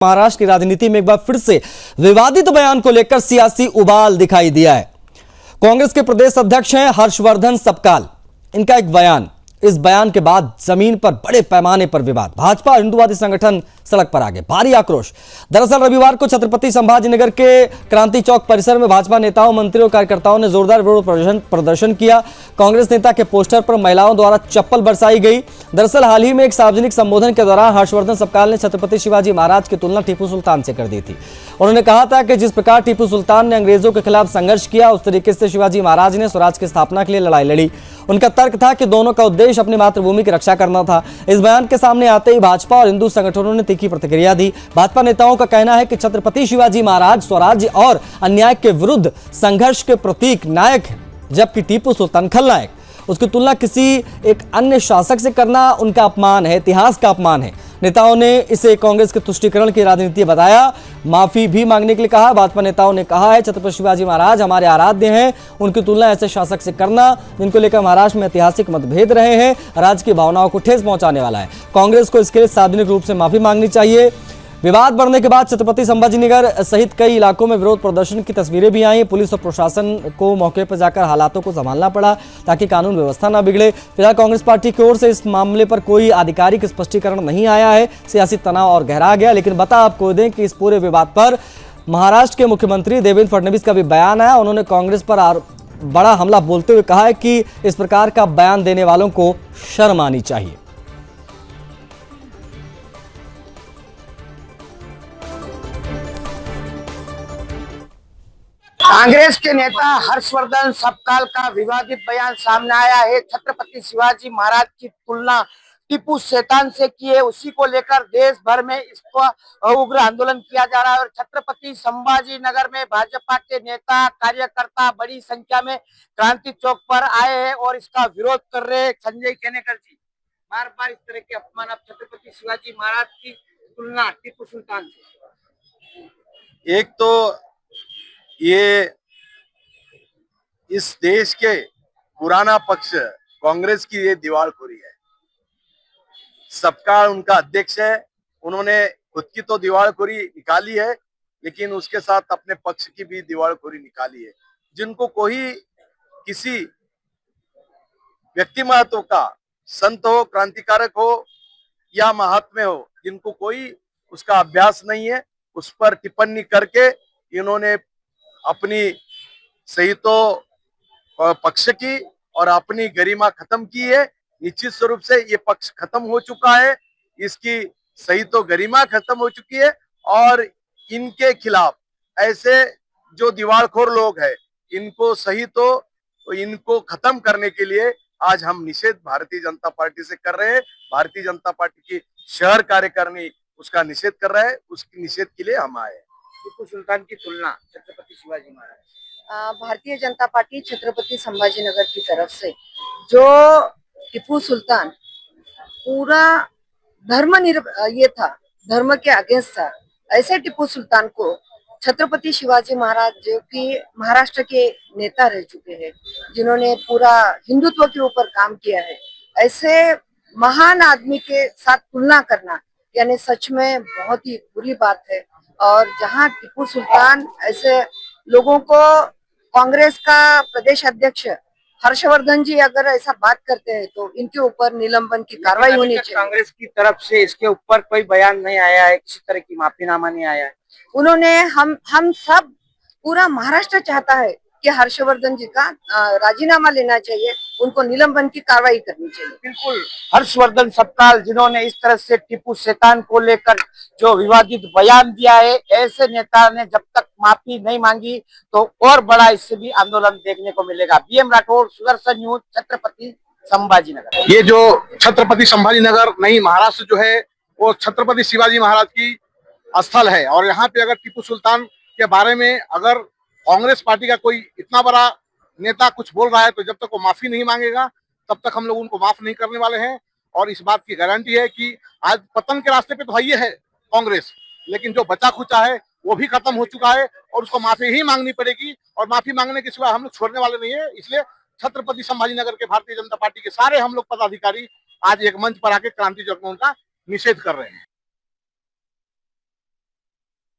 महाराष्ट्र की राजनीति में एक बार फिर से विवादित बयान को लेकर सियासी उबाल दिखाई दिया है। कांग्रेस के प्रदेश अध्यक्ष हैं हर्षवर्धन सपकाल। इनका एक बयान, इस बयान के बाद जमीन पर बड़े पैमाने पर विवाद। भाजपा और हिंदुवादी संगठन सड़क पर आ गए, भारी आक्रोश। दरअसल रविवार को छत्रपति संभाजीनगर के क्रांति चौक परिसर में भाजपा नेताओं, मंत्रियों और कार्यकर्ताओं ने जोरदार विरोध प्रदर्शन किया। कांग्रेस नेता के पोस्टर पर महिलाओं द्वारा चप्पल बरसाई गई। दरअसल हाल ही में एक सार्वजनिक संबोधन के दौरान हर्षवर्धन सपकाल ने छत्रपति शिवाजी महाराज की तुलना टीपू सुल्तान से कर दी थी। उन्होंने कहा था कि जिस प्रकार टीपू सुल्तान ने अंग्रेजों के खिलाफ संघर्ष किया, उस तरीके से शिवाजी महाराज ने स्वराज की स्थापना के लिए लड़ाई लड़ी। उनका तर्क था कि दोनों का उद्देश्य अपनी मातृभूमि की रक्षा करना था। इस बयान के सामने आते ही भाजपा और हिंदू संगठनों ने तीखी प्रतिक्रिया दी। भाजपा नेताओं का कहना है कि छत्रपति शिवाजी महाराज स्वराज्य और अन्याय के विरुद्ध संघर्ष के प्रतीक नायक हैं, जबकि टीपू सुल्तान खलनायक। उसकी तुलना किसी एक अन्य शासक से करना उनका अपमान है, इतिहास का अपमान है। नेताओं ने इसे कांग्रेस के तुष्टीकरण की राजनीति बताया, माफी भी मांगने के लिए कहा। भाजपा नेताओं ने कहा है छत्रपति शिवाजी महाराज हमारे आराध्य हैं, उनकी तुलना ऐसे शासक से करना जिनको लेकर महाराष्ट्र में ऐतिहासिक मतभेद रहे हैं, राज्य की भावनाओं को ठेस पहुंचाने वाला है। कांग्रेस को इसके लिए सार्वजनिक रूप से माफी मांगनी चाहिए। विवाद बढ़ने के बाद छत्रपति संभाजीनगर सहित कई इलाकों में विरोध प्रदर्शन की तस्वीरें भी आई। पुलिस और प्रशासन को मौके पर जाकर हालातों को संभालना पड़ा ताकि कानून व्यवस्था न बिगड़े। फिलहाल कांग्रेस पार्टी की ओर से इस मामले पर कोई आधिकारिक स्पष्टीकरण नहीं आया है। सियासी तनाव और गहरा गया। लेकिन बता आपको दें कि इस पूरे विवाद पर महाराष्ट्र के मुख्यमंत्री देवेंद्र फडणवीस का भी बयान आया। उन्होंने कांग्रेस पर बड़ा हमला बोलते हुए कहा है कि इस प्रकार का बयान देने वालों को शर्म आनी चाहिए। कांग्रेस के नेता हर्षवर्धन सपकाल का विवादित बयान सामने आया है। छत्रपति शिवाजी महाराज की तुलना टीपू सुल्तान से की है। उसी को लेकर देश भर में इसको उग्र आंदोलन किया जा रहा है। और छत्रपति संभाजीनगर में भाजपा के नेता, कार्यकर्ता बड़ी संख्या में क्रांति चौक पर आए हैं और इसका विरोध कर रहे हैं। संजय केनेकर जी, बार बार इस तरह के अपमान, आप छत्रपति शिवाजी महाराज की तुलना टीपू सुल्तान से। एक तो ये इस देश के पुराना पक्ष कांग्रेस की ये दीवारखोरी है। सपकाल उनका अध्यक्ष है, उन्होंने खुद की तो दीवारखोरी निकाली है, लेकिन उसके साथ अपने पक्ष की भी दीवारखोरी निकाली है। जिनको कोई किसी व्यक्ति महत्व का, संत हो, क्रांतिकारक हो या महात्मा हो, जिनको कोई उसका अभ्यास नहीं है, उस पर टिप्पणी करके इन्होंने अपनी सही तो पक्ष की और अपनी गरिमा खत्म की है। निश्चित स्वरूप से ये पक्ष खत्म हो चुका है, इसकी सही तो गरिमा खत्म हो चुकी है। और इनके खिलाफ ऐसे जो दीवारखोर लोग हैं, इनको सही तो इनको खत्म करने के लिए आज हम निषेध भारतीय जनता पार्टी से कर रहे हैं। भारतीय जनता पार्टी की शहर कार्यकारिणी उसका निषेध कर रहा है, उसकी निषेध के लिए हम आए हैं। टीपू सुल्तान की तुलना छत्रपति शिवाजी महाराज। भारतीय जनता पार्टी छत्रपति संभाजीनगर की तरफ से जो टीपू सुल्तान पूरा ये था, धर्म के अगेंस्ट था, ऐसे टीपू सुल्तान को छत्रपति शिवाजी महाराज जो कि महाराष्ट्र के नेता रह चुके हैं, जिन्होंने पूरा हिंदुत्व के ऊपर काम किया है, ऐसे महान आदमी के साथ तुलना करना यानी सच में बहुत ही बुरी बात है। और जहां टीपू सुल्तान ऐसे लोगों को कांग्रेस का प्रदेश अध्यक्ष हर्षवर्धन जी अगर ऐसा बात करते हैं तो इनके ऊपर निलंबन की कार्रवाई होनी चाहिए। कांग्रेस की तरफ से इसके ऊपर कोई बयान नहीं आया है, किसी तरह की माफीनामा नहीं आया है। उन्होंने हम सब पूरा महाराष्ट्र चाहता है कि हर्षवर्धन जी का राजीनामा लेना चाहिए, उनको निलंबन की कार्रवाई करनी चाहिए। बिल्कुल, हर्षवर्धन सपकाल जिन्होंने इस तरह से टीपू सुल्तान को लेकर जो विवादित बयान दिया है, ऐसे नेता ने जब तक माफी नहीं मांगी तो और बड़ा इससे भी आंदोलन देखने को मिलेगा। BM Rathod, Sudarshan news, Chhatrapati Sambhajinagar. ये जो छत्रपति संभाजीनगर नहीं, महाराष्ट्र जो है वो छत्रपति शिवाजी महाराज की स्थल है। और यहाँ पे अगर टीपू सुल्तान के बारे में अगर कांग्रेस पार्टी का कोई इतना बड़ा नेता कुछ बोल रहा है तो जब तक वो माफी नहीं मांगेगा तब तक हम लोग उनको माफ नहीं करने वाले हैं। और इस बात की गारंटी है कि आज पतन के रास्ते पे तो है कांग्रेस, लेकिन जो बचा खुचा है वो भी खत्म हो चुका है और उसको माफी ही मांगनी पड़ेगी। और माफी मांगने के सिवा हम लोग छोड़ने वाले नहीं है। इसलिए छत्रपति संभाजीनगर के भारतीय जनता पार्टी के सारे हम लोग पदाधिकारी आज एक मंच पर आके क्रांति चौक में उनका निषेध कर रहे हैं।